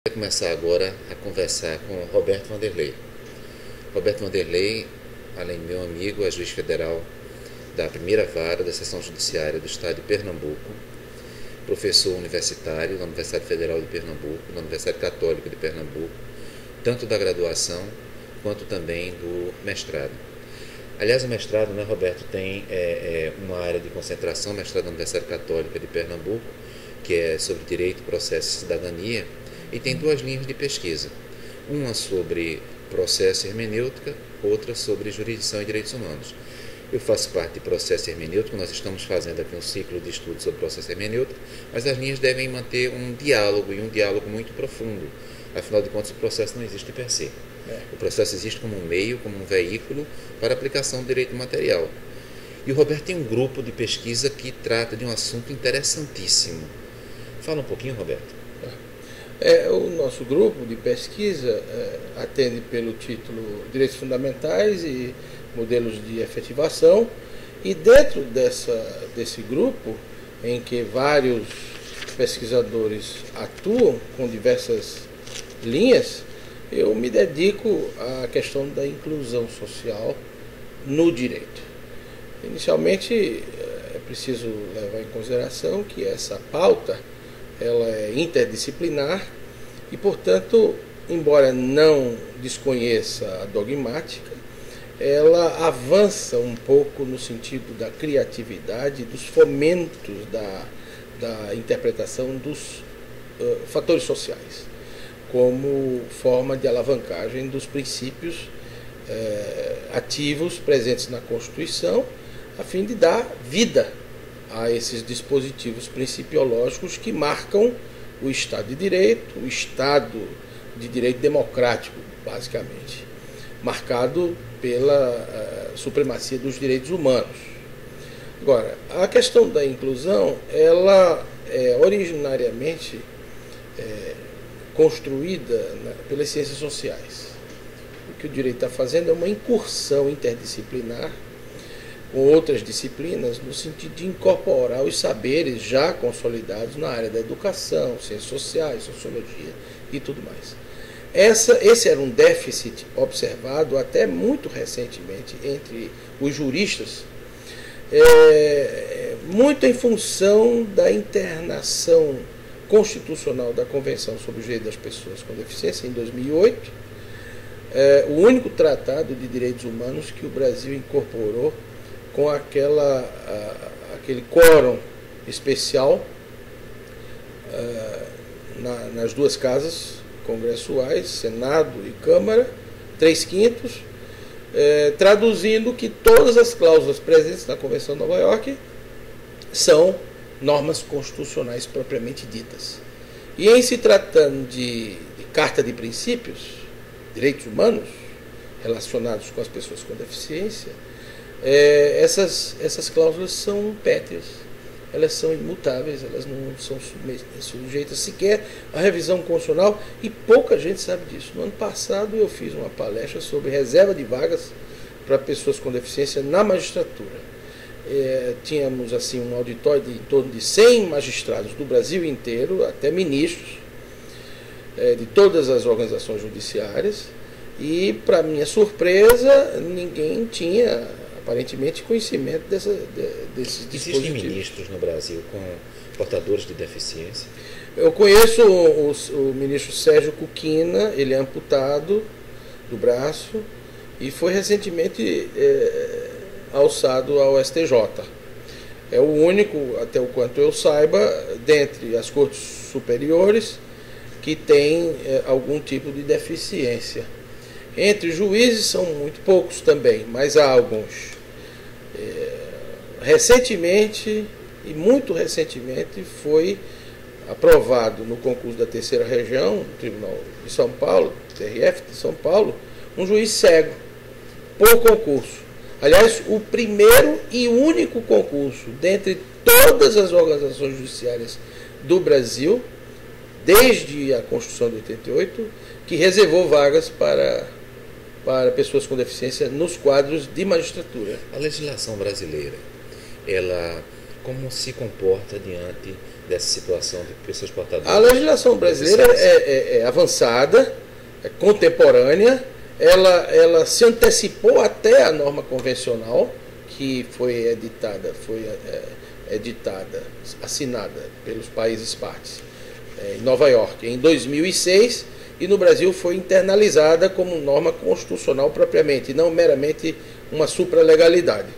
Vou começar agora a conversar com Roberto Vanderlei. Roberto Vanderlei, além de meu amigo, é juiz federal da primeira vara da seção judiciária do estado de Pernambuco, professor universitário da Universidade Federal de Pernambuco, da Universidade Católica de Pernambuco, tanto da graduação quanto também do mestrado. Aliás, o mestrado, né, Roberto, tem uma área de concentração, mestrado da Universidade Católica de Pernambuco, que é sobre direito, processo e cidadania, e tem duas linhas de pesquisa, uma sobre processo e hermenêutica, outra sobre jurisdição e direitos humanos. Eu faço parte de processo hermenêutico, nós estamos fazendo aqui um ciclo de estudos sobre processo hermenêutico, mas as linhas devem manter um diálogo, e um diálogo muito profundo. Afinal de contas, o processo não existe per se. O processo existe como um meio, como um veículo para a aplicação do direito material. E o Roberto tem um grupo de pesquisa que trata de um assunto interessantíssimo. Fala um pouquinho, Roberto. O nosso grupo de pesquisa atende pelo título Direitos Fundamentais e Modelos de Efetivação, e dentro desse grupo, em que vários pesquisadores atuam com diversas linhas, eu me dedico à questão da inclusão social no direito. Inicialmente, é preciso levar em consideração que essa pauta ela é interdisciplinar e, portanto, embora não desconheça a dogmática, ela avança um pouco no sentido da criatividade, dos fomentos da interpretação dos fatores sociais, como forma de alavancagem dos princípios ativos presentes na Constituição, a fim de dar vida a esses dispositivos principiológicos que marcam o Estado de Direito, o Estado de Direito democrático, basicamente, marcado pela supremacia dos direitos humanos. Agora, a questão da inclusão, ela é originariamente construída pelas ciências sociais. O que o direito está fazendo é uma incursão interdisciplinar com outras disciplinas, no sentido de incorporar os saberes já consolidados na área da educação, ciências sociais, sociologia e tudo mais. Esse era um déficit observado até muito recentemente entre os juristas, muito em função da internação constitucional da Convenção sobre os Direitos das Pessoas com Deficiência, em 2008, o único tratado de direitos humanos que o Brasil incorporou com aquele quórum especial nas duas casas congressuais, Senado e Câmara, 3/5, traduzindo que todas as cláusulas presentes na Convenção de Nova York são normas constitucionais propriamente ditas. E em se tratando de Carta de Princípios, direitos humanos relacionados com as pessoas com deficiência, essas cláusulas são pétreas, elas são imutáveis, elas não são sujeitas sequer à revisão constitucional, e pouca gente sabe disso. No ano passado eu fiz uma palestra sobre reserva de vagas para pessoas com deficiência na magistratura. Tínhamos assim um auditório de em torno de 100 magistrados do Brasil inteiro, até ministros de todas as organizações judiciárias, e, para minha surpresa, ninguém tinha aparentemente conhecimento desses dispositivos. Existem ministros no Brasil com portadores de deficiência? Eu conheço o ministro Sérgio Cuquina, ele é amputado do braço e foi recentemente alçado ao STJ. É o único, até o quanto eu saiba, dentre as cortes superiores que tem algum tipo de deficiência. Entre os juízes são muito poucos também, mas há alguns. Recentemente, e muito recentemente, foi aprovado no concurso da terceira região, do Tribunal de São Paulo, TRF de São Paulo, um juiz cego, por concurso. Aliás, o primeiro e único concurso, dentre todas as organizações judiciárias do Brasil, desde a Constituição de 88, que reservou vagas para pessoas com deficiência nos quadros de magistratura. A legislação brasileira, ela como se comporta diante dessa situação de pessoas portadoras? A legislação brasileira é avançada, é contemporânea, ela se antecipou até a norma convencional que foi editada, assinada pelos países partes em Nova York em 2006, e no Brasil foi internalizada como norma constitucional propriamente, não meramente uma supralegalidade.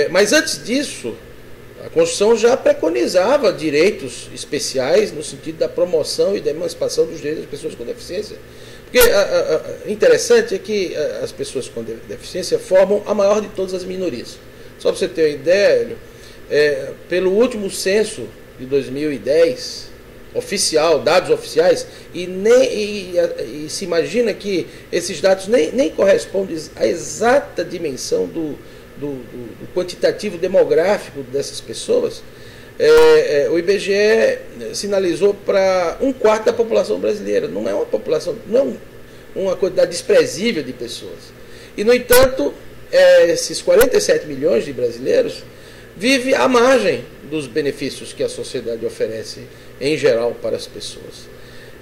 Mas antes disso, a Constituição já preconizava direitos especiais no sentido da promoção e da emancipação dos direitos das pessoas com deficiência. Porque interessante é que as pessoas com deficiência formam a maior de todas as minorias. Só para você ter uma ideia, pelo último censo de 2010, oficial, dados oficiais, e se imagina que esses dados nem correspondem à exata dimensão do quantitativo demográfico dessas pessoas. O IBGE sinalizou para 1/4 da população brasileira. Não é uma população, não é uma quantidade desprezível de pessoas. E, no entanto, esses 47 milhões de brasileiros vivem à margem dos benefícios que a sociedade oferece em geral para as pessoas.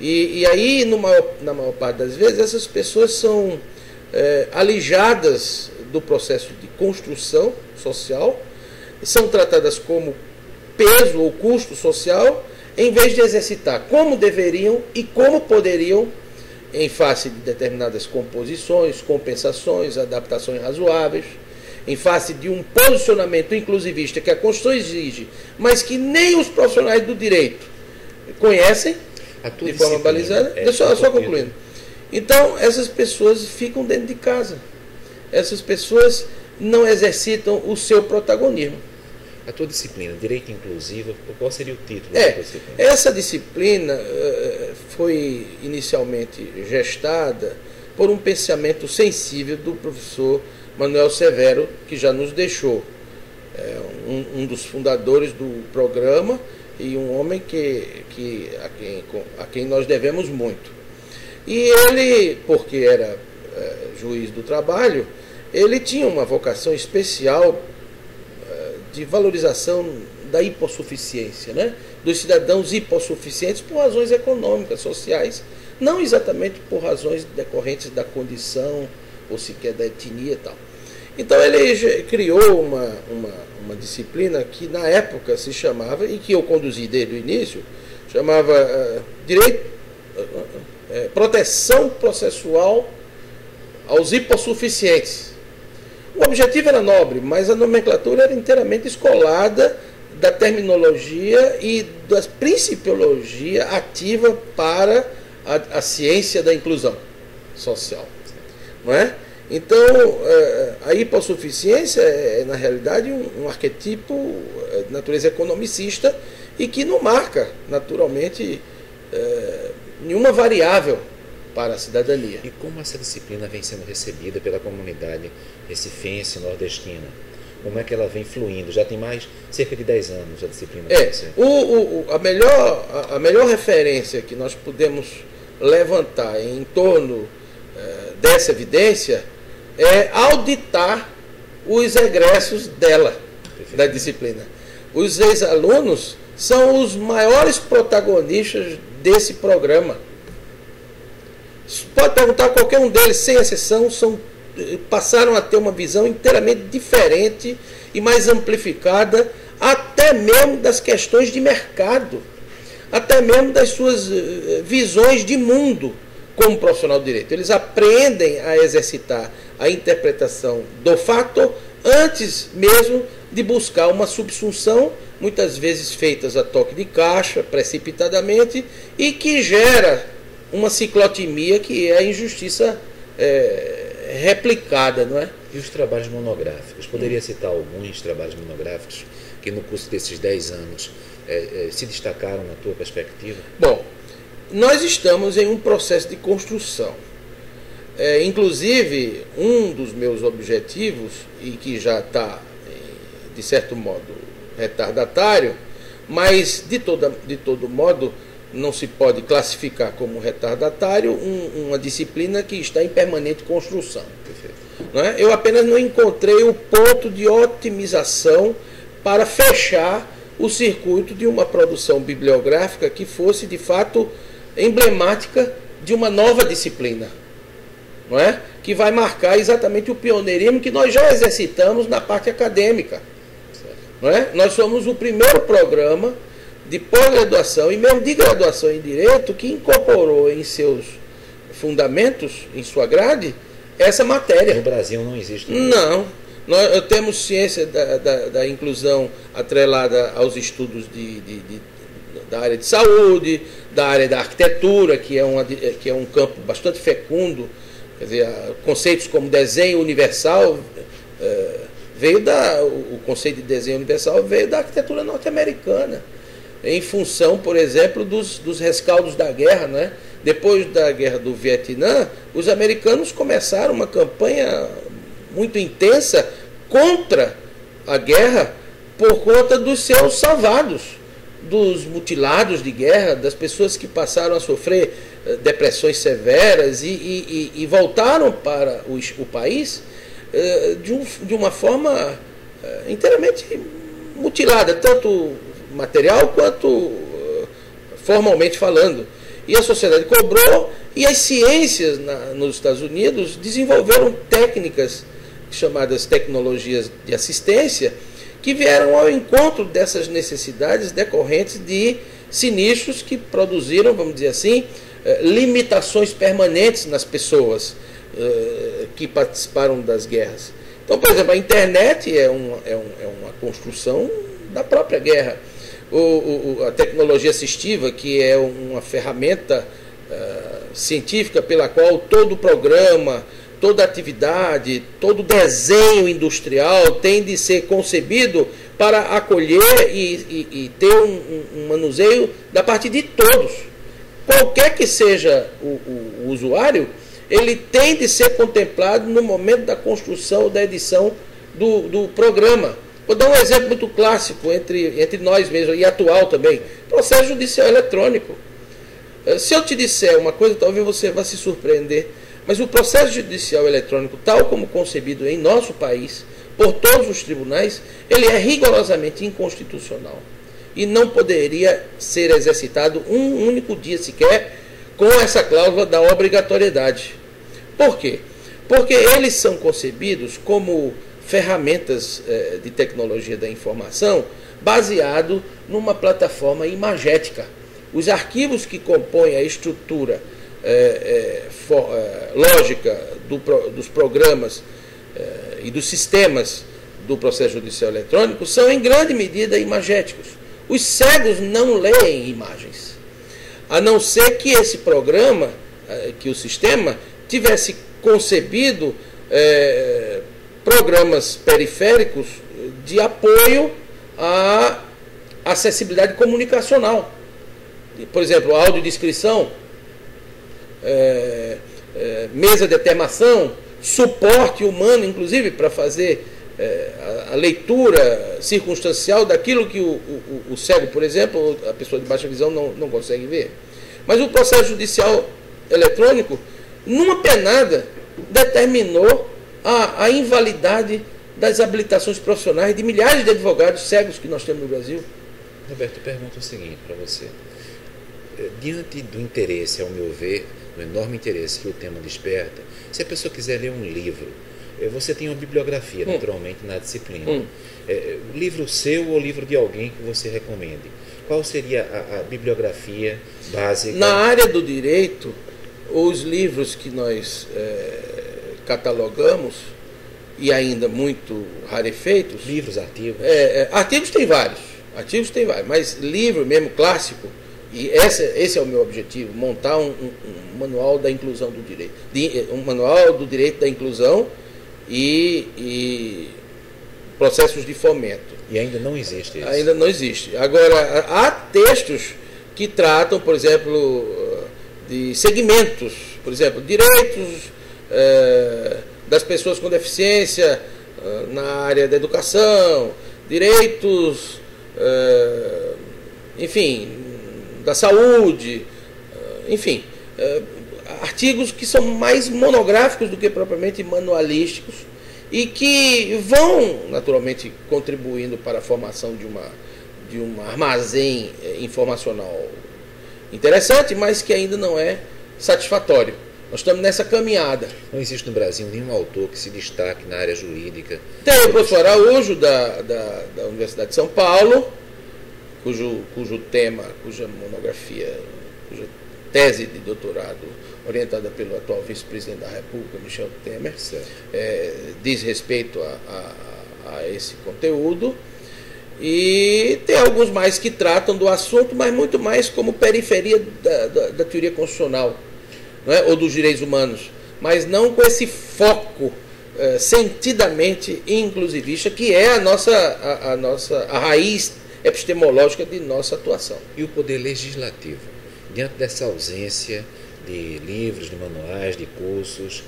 E aí, na maior parte das vezes, essas pessoas são alijadas do processo de construção social, são tratadas como peso ou custo social, em vez de exercitar como deveriam e como poderiam, em face de determinadas composições, compensações, adaptações razoáveis, em face de um posicionamento inclusivista que a Constituição exige, mas que nem os profissionais do direito conhecem de forma balizada. Só concluindo. Então, essas pessoas ficam dentro de casa. Essas pessoas não exercitam o seu protagonismo. A tua disciplina, Direito Inclusivo, qual seria o título da tua disciplina? Essa disciplina foi inicialmente gestada por um pensamento sensível do professor Manuel Severo, que já nos deixou. Um dos fundadores do programa e um homem a quem nós devemos muito. E ele, porque era juiz do trabalho, ele tinha uma vocação especial de valorização da hipossuficiência, né? Dos cidadãos hipossuficientes por razões econômicas, sociais, não exatamente por razões decorrentes da condição ou sequer da etnia e tal. Então ele criou uma disciplina que na época se chamava, e que eu conduzi desde o início, chamava Proteção Processual aos Hipossuficientes. O objetivo era nobre, mas a nomenclatura era inteiramente escolada da terminologia e da principiologia ativa para a ciência da inclusão social. Não é? Então, a hipossuficiência é, na realidade, um arquetipo de natureza economicista e que não marca, naturalmente, nenhuma variável para a cidadania. E como essa disciplina vem sendo recebida pela comunidade recifense, nordestina? Como é que ela vem fluindo? Já tem cerca de 10 anos a disciplina. A melhor referência que nós podemos levantar em torno dessa evidência é auditar os egressos dela, da disciplina. Os ex-alunos são os maiores protagonistas desse programa. Pode perguntar a qualquer um deles, sem exceção, passaram a ter uma visão inteiramente diferente e mais amplificada, até mesmo das questões de mercado, até mesmo das suas visões de mundo como profissional de direito. Eles aprendem a exercitar a interpretação do fato antes mesmo de buscar uma subsunção, muitas vezes feitas a toque de caixa, precipitadamente, e que gera uma ciclotimia que é a injustiça replicada, não é? E os trabalhos monográficos? Poderia citar alguns trabalhos monográficos que no curso desses 10 anos se destacaram na tua perspectiva? Bom, nós estamos em um processo de construção. Inclusive, um dos meus objetivos, e que já está, de certo modo, retardatário, mas de todo modo não se pode classificar como retardatário uma disciplina que está em permanente construção. Não é? Eu apenas não encontrei o ponto de otimização para fechar o circuito de uma produção bibliográfica que fosse de fato emblemática de uma nova disciplina, não é? Que vai marcar exatamente o pioneirismo que nós já exercitamos na parte acadêmica, não é? Nós somos o primeiro programa de pós-graduação e mesmo de graduação em Direito que incorporou em seus fundamentos, em sua grade, essa matéria. No Brasil não existe. Não. Nós temos ciência da inclusão atrelada aos estudos da área de saúde, da área da arquitetura, que é um campo bastante fecundo. Quer dizer, conceitos como desenho universal o conceito de desenho universal veio da arquitetura norte-americana, em função, por exemplo, dos rescaldos da guerra, né? Depois da guerra do Vietnã, os americanos começaram uma campanha muito intensa contra a guerra por conta dos seus salvados, dos mutilados de guerra, das pessoas que passaram a sofrer depressões severas e voltaram para o país de uma forma inteiramente mutilada, tanto material quanto formalmente falando. E a sociedade cobrou, e as ciências nos Estados Unidos desenvolveram técnicas chamadas tecnologias de assistência, que vieram ao encontro dessas necessidades decorrentes de sinistros que produziram, vamos dizer assim, limitações permanentes nas pessoas que participaram das guerras. Então, por exemplo, a internet é uma construção da própria guerra. A tecnologia assistiva, que é uma ferramenta científica pela qual todo programa, toda atividade, todo desenho industrial tem de ser concebido para acolher e ter um manuseio da parte de todos. Qualquer que seja o usuário, ele tem de ser contemplado no momento da construção ou da edição do programa. Vou dar um exemplo muito clássico entre nós mesmos e atual também. Processo judicial eletrônico. Se eu te disser uma coisa, talvez você vá se surpreender, mas o processo judicial eletrônico, tal como concebido em nosso país, por todos os tribunais, ele é rigorosamente inconstitucional. E não poderia ser exercitado um único dia sequer com essa cláusula da obrigatoriedade. Por quê? Porque eles são concebidos como ferramentas de tecnologia da informação baseado numa plataforma imagética. Os arquivos que compõem a estrutura lógica dos programas e dos sistemas do processo judicial eletrônico são em grande medida imagéticos. Os cegos não leem imagens, a não ser que esse programa, que o sistema, tivesse concebido programas periféricos de apoio à acessibilidade comunicacional. Por exemplo, audiodescrição, mesa de termação, suporte humano, inclusive, para fazer a leitura circunstancial daquilo que o cego, por exemplo, a pessoa de baixa visão não consegue ver. Mas o processo judicial eletrônico, numa penada, determinou a invalidade das habilitações profissionais de milhares de advogados cegos que nós temos no Brasil. Roberto, eu pergunto o seguinte para você. Diante do interesse, ao meu ver, do enorme interesse que o tema desperta, se a pessoa quiser ler um livro, você tem uma bibliografia, naturalmente, na disciplina. Livro seu ou livro de alguém que você recomende? Qual seria a bibliografia básica? Na área do direito, os livros que nós catalogamos, e ainda muito rarefeitos... Livros, artigos? Artigos tem vários, mas livro mesmo clássico, e esse é o meu objetivo, montar um manual da inclusão do direito, um manual do direito da inclusão e processos de fomento. E ainda não existe isso? Ainda não existe. Agora, há textos que tratam, por exemplo, de segmentos, por exemplo, direitos das pessoas com deficiência na área da educação, direitos, enfim, da saúde, enfim, artigos que são mais monográficos do que propriamente manualísticos e que vão, naturalmente, contribuindo para a formação um armazém informacional interessante, mas que ainda não é satisfatório. Nós estamos nessa caminhada. Não existe no Brasil nenhum autor que se destaque na área jurídica. Tem o professor Araújo, da Universidade de São Paulo, cuja monografia, cuja tese de doutorado, orientada pelo atual vice-presidente da República, Michel Temer, diz respeito a esse conteúdo. E tem alguns mais que tratam do assunto, mas muito mais como periferia da teoria constitucional, não é? Ou dos direitos humanos, mas não com esse foco sentidamente inclusivista, que é a raiz epistemológica de nossa atuação. E o poder legislativo, diante dessa ausência de livros, de manuais, de cursos,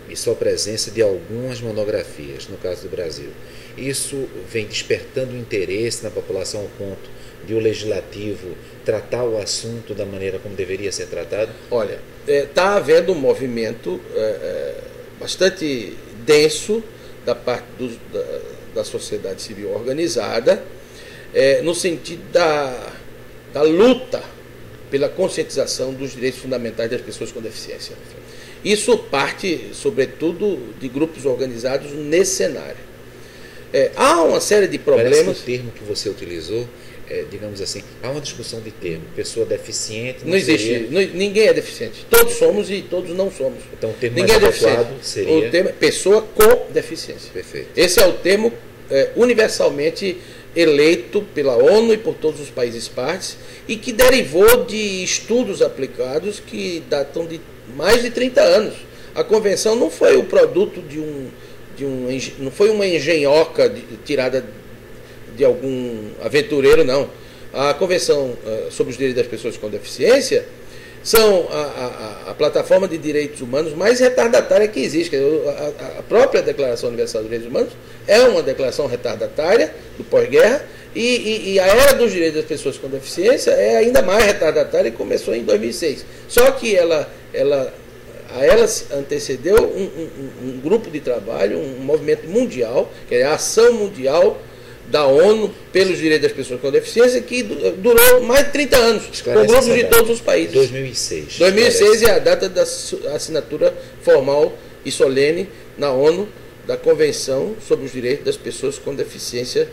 e só presença de algumas monografias, no caso do Brasil, isso vem despertando interesse na população ao ponto de o legislativo tratar o assunto da maneira como deveria ser tratado? Olha, está havendo um movimento bastante denso da parte da sociedade civil organizada, no sentido da luta pela conscientização dos direitos fundamentais das pessoas com deficiência. Isso parte, sobretudo, de grupos organizados nesse cenário. Há uma série de problemas... Parece que o termo que você utilizou, digamos assim, há uma discussão de termo. Pessoa deficiente... Não existe. Ninguém é deficiente. Todos somos e todos não somos. Então o termo ninguém mais adequado seria... O termo é pessoa com deficiência. Perfeito. Esse é o termo universalmente eleito pela ONU e por todos os países partes e que derivou de estudos aplicados que datam de mais de 30 anos. A convenção não foi o produto não foi uma engenhoca tirada de algum aventureiro, não. A Convenção sobre os Direitos das Pessoas com Deficiência são a plataforma de direitos humanos mais retardatária que existe. A própria Declaração Universal dos Direitos Humanos é uma declaração retardatária do pós-guerra e a Era dos Direitos das Pessoas com Deficiência é ainda mais retardatária e começou em 2006. Só que ela antecedeu um grupo de trabalho, um movimento mundial, que é a Ação Mundial da ONU pelos Direitos das Pessoas com Deficiência, que durou mais de 30 anos, com grupos de todos os países. 2006. 2006 é a data da assinatura formal e solene na ONU da Convenção sobre os Direitos das Pessoas com Deficiência,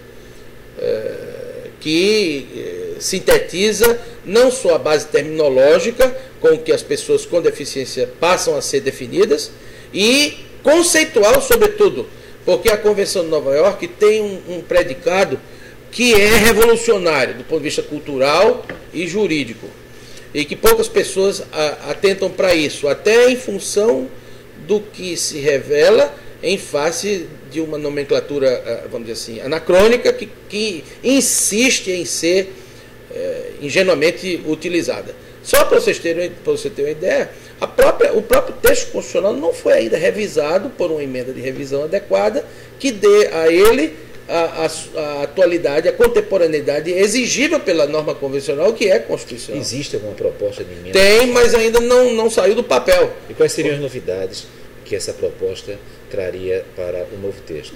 que sintetiza não só a base terminológica com que as pessoas com deficiência passam a ser definidas, e conceitual, sobretudo, porque a Convenção de Nova York tem um predicado que é revolucionário do ponto de vista cultural e jurídico, e que poucas pessoas atentam para isso, até em função do que se revela em face de uma nomenclatura, vamos dizer assim, anacrônica, que insiste em ser ingenuamente utilizada. Só para você ter uma ideia, o próprio texto constitucional não foi ainda revisado por uma emenda de revisão adequada que dê a ele a atualidade, a contemporaneidade exigível pela norma convencional, que é constitucional. Existe alguma proposta de emenda? Tem, mas ainda não saiu do papel. E quais seriam as novidades que essa proposta traria para o novo texto?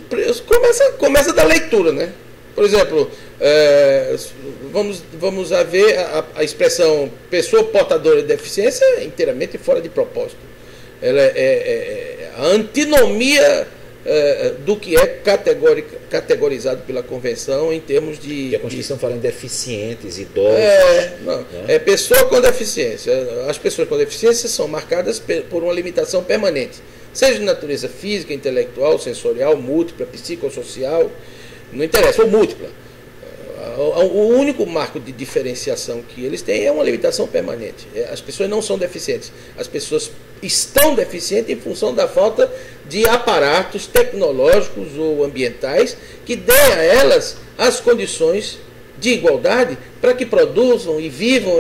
Começa da leitura, né? Por exemplo, vamos ver a expressão pessoa portadora de deficiência inteiramente fora de propósito. Ela é a antinomia do que é categorizado pela Convenção em termos de... Que a Constituição fala em deficientes, idosos... É pessoa com deficiência. As pessoas com deficiência são marcadas por uma limitação permanente, seja de natureza física, intelectual, sensorial, múltipla, psicossocial, não interessa, ou múltipla. O único marco de diferenciação que eles têm é uma limitação permanente. As pessoas não são deficientes. As pessoas estão deficientes em função da falta de aparatos tecnológicos ou ambientais que deem a elas as condições de igualdade para que produzam e vivam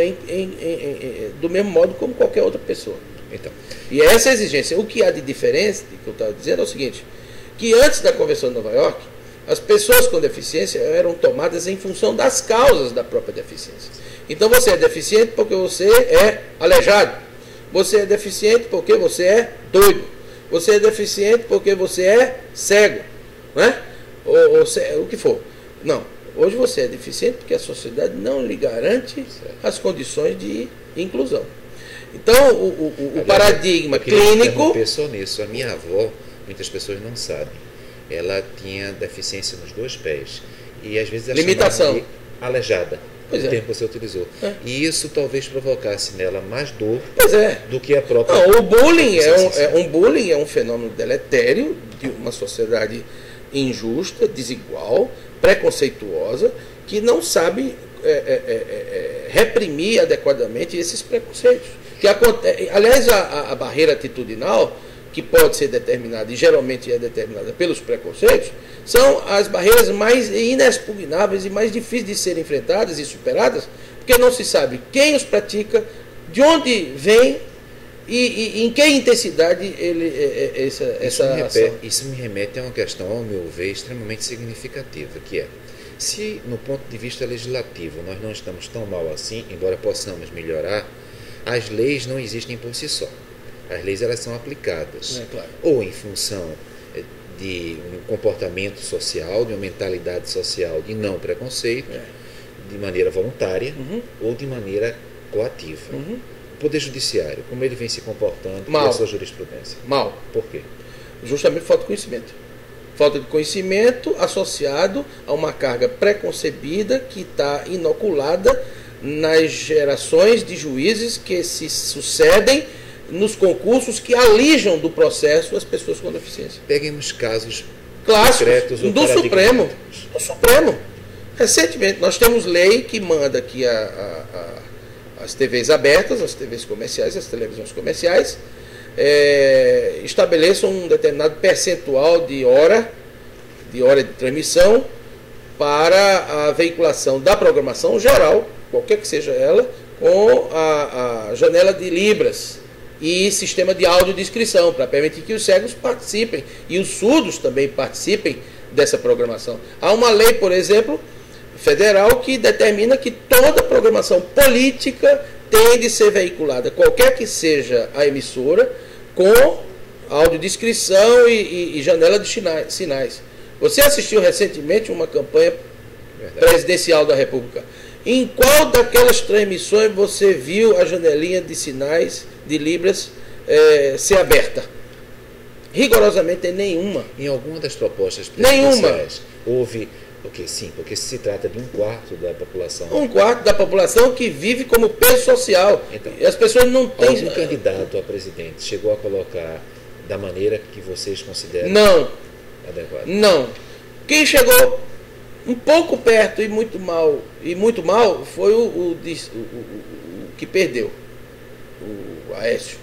do mesmo modo como qualquer outra pessoa. Então. E essa é a exigência. O que há de diferença, que eu estava dizendo, é o seguinte, que antes da Convenção de Nova York, as pessoas com deficiência eram tomadas em função das causas da própria deficiência. Então você é deficiente porque você é aleijado. Você é deficiente porque você é doido. Você é deficiente porque você é cego. Não é? Ou o que for. Não. Hoje você é deficiente porque a sociedade não lhe garante Certo. as condições de inclusão. Então, o Aliás, paradigma eu queria clínico... interromper só nisso. A minha avó, muitas pessoas não sabem, ela tinha deficiência nos 2 pés. E às vezes ela Limitação. chamava de aleijada, Pois o é. termo que você utilizou. É. E isso talvez provocasse nela mais dor Pois é. do que a própria... Não, o bullying deficiência. um bullying é um fenômeno deletério de uma sociedade injusta, desigual, preconceituosa, que não sabe reprimir adequadamente esses preconceitos. Aliás, a barreira atitudinal, que pode ser determinada, e geralmente é determinada pelos preconceitos, são as barreiras mais inexpugnáveis e mais difíceis de serem enfrentadas e superadas, porque não se sabe quem os pratica, de onde vem e em que intensidade essa ação. Isso me remete a uma questão, ao meu ver, extremamente significativa, que é, se no ponto de vista legislativo nós não estamos tão mal assim, embora possamos melhorar, as leis não existem por si só. As leis elas são aplicadas, Claro. ou em função de um comportamento social, de uma mentalidade social de não preconceito, de maneira voluntária, ou de maneira coativa. O Poder Judiciário, como ele vem se comportando Mal. e a sua jurisprudência? Mal. Por quê? Justamente falta de conhecimento. Falta de conhecimento associado a uma carga preconcebida que está inoculada nas gerações de juízes que se sucedem nos concursos que alijam do processo as pessoas com deficiência. Peguemos casos Clássicos concretos ou do Supremo. paradigmáticos. Do Supremo. Recentemente, nós temos lei que manda que as TVs abertas, as TVs comerciais, as televisões comerciais, estabeleçam um determinado percentual de hora de transmissão para a veiculação da programação geral, qualquer que seja ela, com a janela de libras e sistema de audiodescrição, para permitir que os cegos participem e os surdos também participem dessa programação. Há uma lei, por exemplo, federal, que determina que toda programação política tem de ser veiculada, qualquer que seja a emissora, com audiodescrição e janela de sinais. Você assistiu recentemente uma campanha presidencial da República. Em qual daquelas transmissões você viu a janelinha de sinais de libras ser aberta? Rigorosamente nenhuma. Em alguma das propostas Nenhuma. presidenciais houve... Porque sim, porque se trata de 1/4 da população. 1/4 da população que vive como peso social. Então, e as pessoas não têm... Algum candidato a presidente chegou a colocar da maneira que vocês consideram Não, adequada? não. Quem chegou um pouco perto e muito mal foi o que perdeu, o Aécio.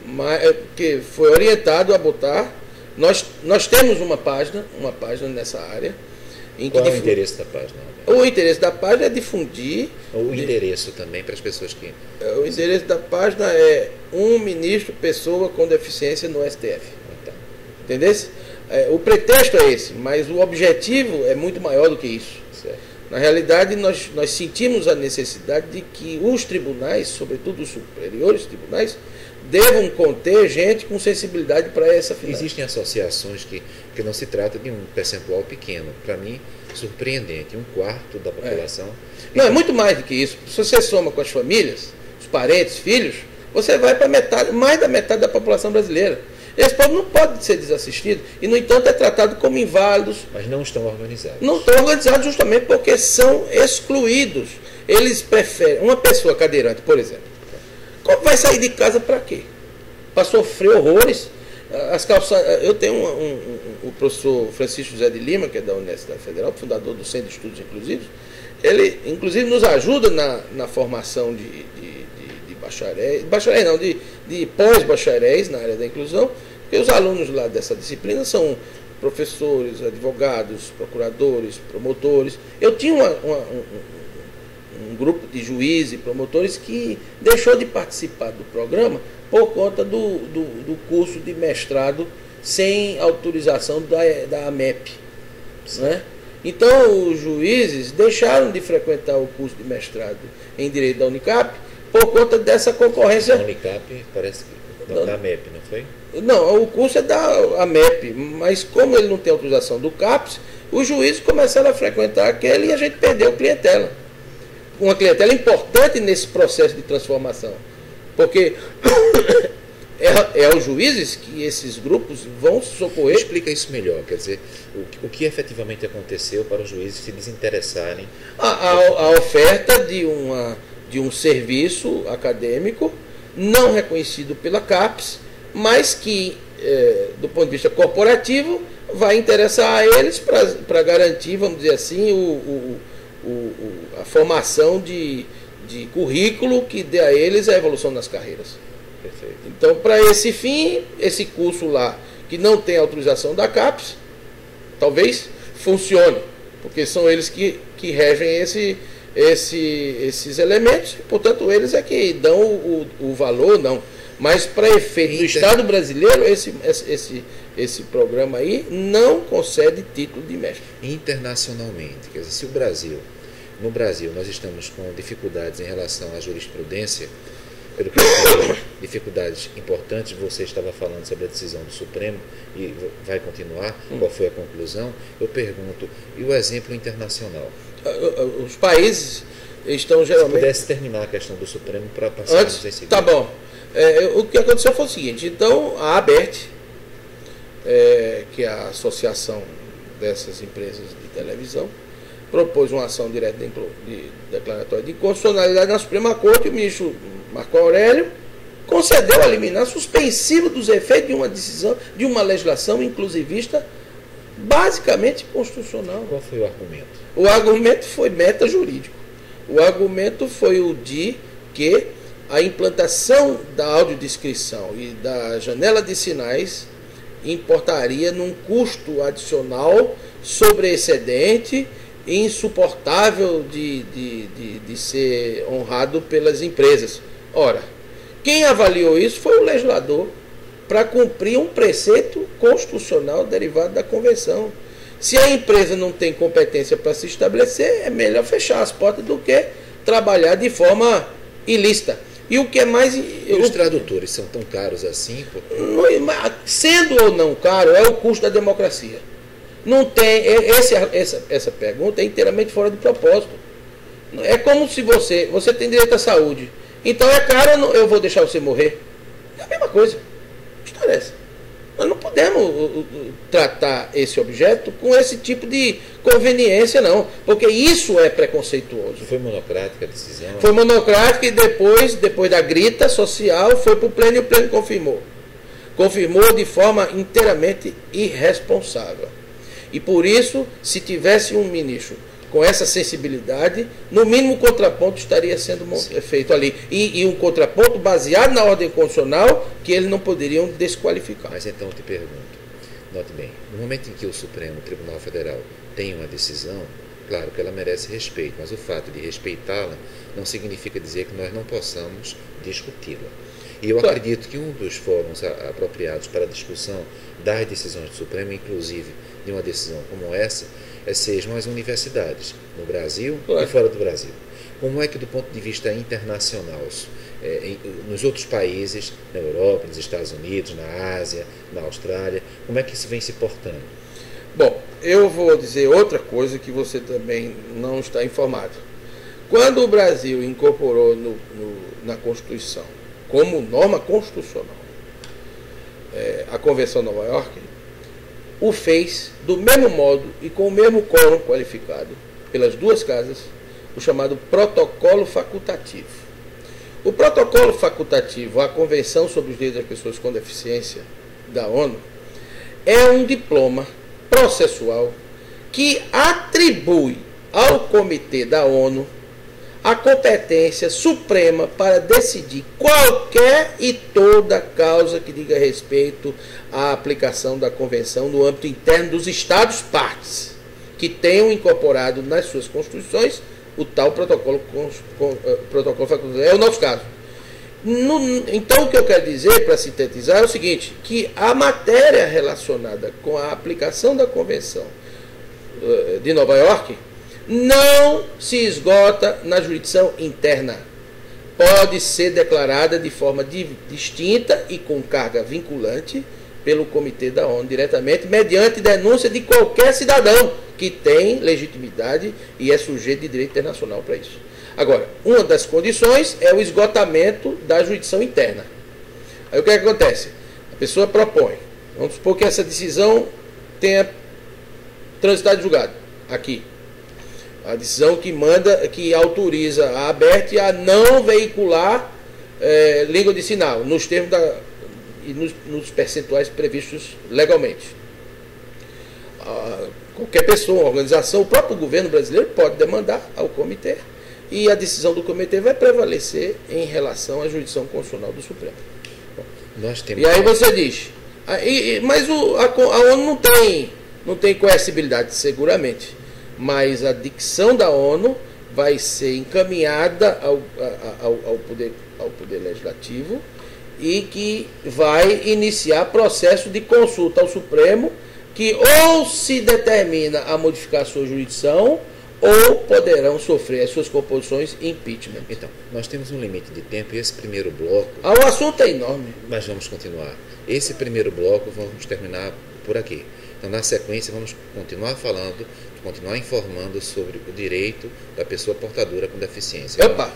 Mas, que foi orientado a botar. Nós temos uma página nessa área. Qual é o interesse da página? O interesse da página é difundir. O endereço também para as pessoas que... O endereço da página é um ministro pessoa com deficiência no STF. Então, Entendeu? O pretexto é esse, mas o objetivo é muito maior do que isso. certo. Na realidade, nós sentimos a necessidade de que os tribunais, sobretudo os superiores tribunais, devam conter gente com sensibilidade para essa finalidade. Existem associações que não se trata de um percentual pequeno. Para mim, surpreendente. 1/4 da população. Não, é muito mais do que isso. Se você soma com as famílias, os parentes, filhos, você vai para mais da metade da população brasileira. Esse povo não pode ser desassistido e, no entanto, é tratado como inválidos. Mas não estão organizados. Não estão organizados justamente porque são excluídos. Eles preferem... Uma pessoa cadeirante, por exemplo, como vai sair de casa para quê? Para sofrer horrores? As calçadas... Eu tenho o professor Francisco José de Lima, que é da Universidade Federal, fundador do Centro de Estudos Inclusivos. Ele, inclusive, nos ajuda na formação de bacharéis não, de pós-bacharéis na área da inclusão, porque os alunos lá dessa disciplina são professores, advogados, procuradores, promotores. Eu tinha um grupo de juízes e promotores que deixou de participar do programa por conta do curso de mestrado sem autorização da AMEP. Né? Então, os juízes deixaram de frequentar o curso de mestrado em Direito da Unicap por conta dessa concorrência. A Unicap parece que da MEP, não foi? Não, o curso é da AMEP, mas como ele não tem autorização do CAPES, os juízes começaram a frequentar aquele e a gente perdeu clientela. Uma clientela importante nesse processo de transformação. Porque é aos juízes que esses grupos vão socorrer. Explica isso melhor, quer dizer, o que efetivamente aconteceu para os juízes se desinteressarem? A oferta de um serviço acadêmico não reconhecido pela CAPES, mas que, do ponto de vista corporativo, vai interessar a eles para garantir, vamos dizer assim, a formação de currículo que dê a eles a evolução nas carreiras. Perfeito. Então, para esse fim, esse curso lá, que não tem autorização da CAPES, talvez funcione, porque são eles que regem esses elementos, e, portanto, eles é que dão o valor, não. Mas, para efeito do Estado brasileiro, esse programa aí não concede título de mestre. Internacionalmente, quer dizer, se no Brasil nós estamos com dificuldades em relação à jurisprudência, pelo que eu sei, dificuldades importantes, você estava falando sobre a decisão do Supremo e vai continuar, qual foi a conclusão? Eu pergunto, e o exemplo internacional? Os países estão geralmente... Se pudesse terminar a questão do Supremo para passarmos em seguida. Tá bom. O que aconteceu foi o seguinte, então a ABERT, que é a associação dessas empresas de televisão, propôs uma ação direta de declaratória de inconstitucionalidade na Suprema Corte, e o ministro Marco Aurélio concedeu a liminar suspensiva dos efeitos de uma decisão, de uma legislação inclusivista basicamente constitucional. Qual foi o argumento? O argumento foi meta-jurídico. O argumento foi o de que a implantação da audiodescrição e da janela de sinais importaria num custo adicional sobreexcedente e insuportável de ser honrado pelas empresas. Ora, quem avaliou isso foi o legislador para cumprir um preceito constitucional derivado da Convenção. Se a empresa não tem competência para se estabelecer, é melhor fechar as portas do que trabalhar de forma ilícita. E o que é mais... Os tradutores são tão caros assim? Porque... Sendo ou não caro, é o custo da democracia. Não tem... Essa pergunta é inteiramente fora de propósito. É como se você tem direito à saúde. Então é caro, eu vou deixar você morrer. É a mesma coisa. Que história é essa? Nós não podemos tratar esse objeto com esse tipo de conveniência, não. Porque isso é preconceituoso. Foi monocrática a decisão? Foi monocrática e depois da grita social, foi para o pleno e o pleno confirmou. Confirmou de forma inteiramente irresponsável. E por isso, se tivesse um ministro com essa sensibilidade, no mínimo o contraponto estaria sendo feito ali. E um contraponto baseado na ordem constitucional que eles não poderiam desqualificar. Mas então eu te pergunto, note bem, no momento em que o Supremo Tribunal Federal tem uma decisão, claro que ela merece respeito, mas o fato de respeitá-la não significa dizer que nós não possamos discuti-la. E eu acredito que um dos fóruns apropriados para a discussão das decisões do Supremo, inclusive de uma decisão como essa, sejam as universidades, no Brasil e fora do Brasil. Como é que, do ponto de vista internacional, nos outros países, na Europa, nos Estados Unidos, na Ásia, na Austrália, como é que isso vem se portando? Bom, eu vou dizer outra coisa que você também não está informado. Quando o Brasil incorporou na Constituição, como norma constitucional, a Convenção de Nova York, o fez do mesmo modo e com o mesmo quórum qualificado pelas duas casas, o chamado protocolo facultativo. O protocolo facultativo à Convenção sobre os Direitos das Pessoas com Deficiência da ONU é um diploma processual que atribui ao Comitê da ONU a competência suprema para decidir qualquer e toda causa que diga respeito à aplicação da Convenção no âmbito interno dos Estados partes, que tenham incorporado nas suas constituições o tal protocolo facultativo. É o nosso caso. Então, o que eu quero dizer, para sintetizar, é o seguinte, que a matéria relacionada com a aplicação da Convenção de Nova York não se esgota na jurisdição interna. Pode ser declarada de forma distinta e com carga vinculante pelo Comitê da ONU diretamente, mediante denúncia de qualquer cidadão que tem legitimidade e é sujeito de direito internacional para isso. Agora, uma das condições é o esgotamento da jurisdição interna. Aí o que acontece? A pessoa propõe, vamos supor que essa decisão tenha transitado de julgado aqui. A decisão que autoriza a ABERT a não veicular língua de sinal, nos termos e nos percentuais previstos legalmente. Qualquer pessoa, uma organização, o próprio governo brasileiro pode demandar ao comitê e a decisão do comitê vai prevalecer em relação à jurisdição constitucional do Supremo. E aí você diz, mas a ONU não tem coercibilidade, seguramente, mas a dicção da ONU vai ser encaminhada ao poder Legislativo e que vai iniciar processo de consulta ao Supremo, que ou se determina a modificar a sua jurisdição ou poderão sofrer as suas composições impeachment. Então, nós temos um limite de tempo e esse primeiro bloco... O assunto é enorme. Mas vamos continuar. Esse primeiro bloco vamos terminar por aqui. Então, na sequência, vamos continuar falando, continuar informando sobre o direito da pessoa portadora com deficiência. Opa!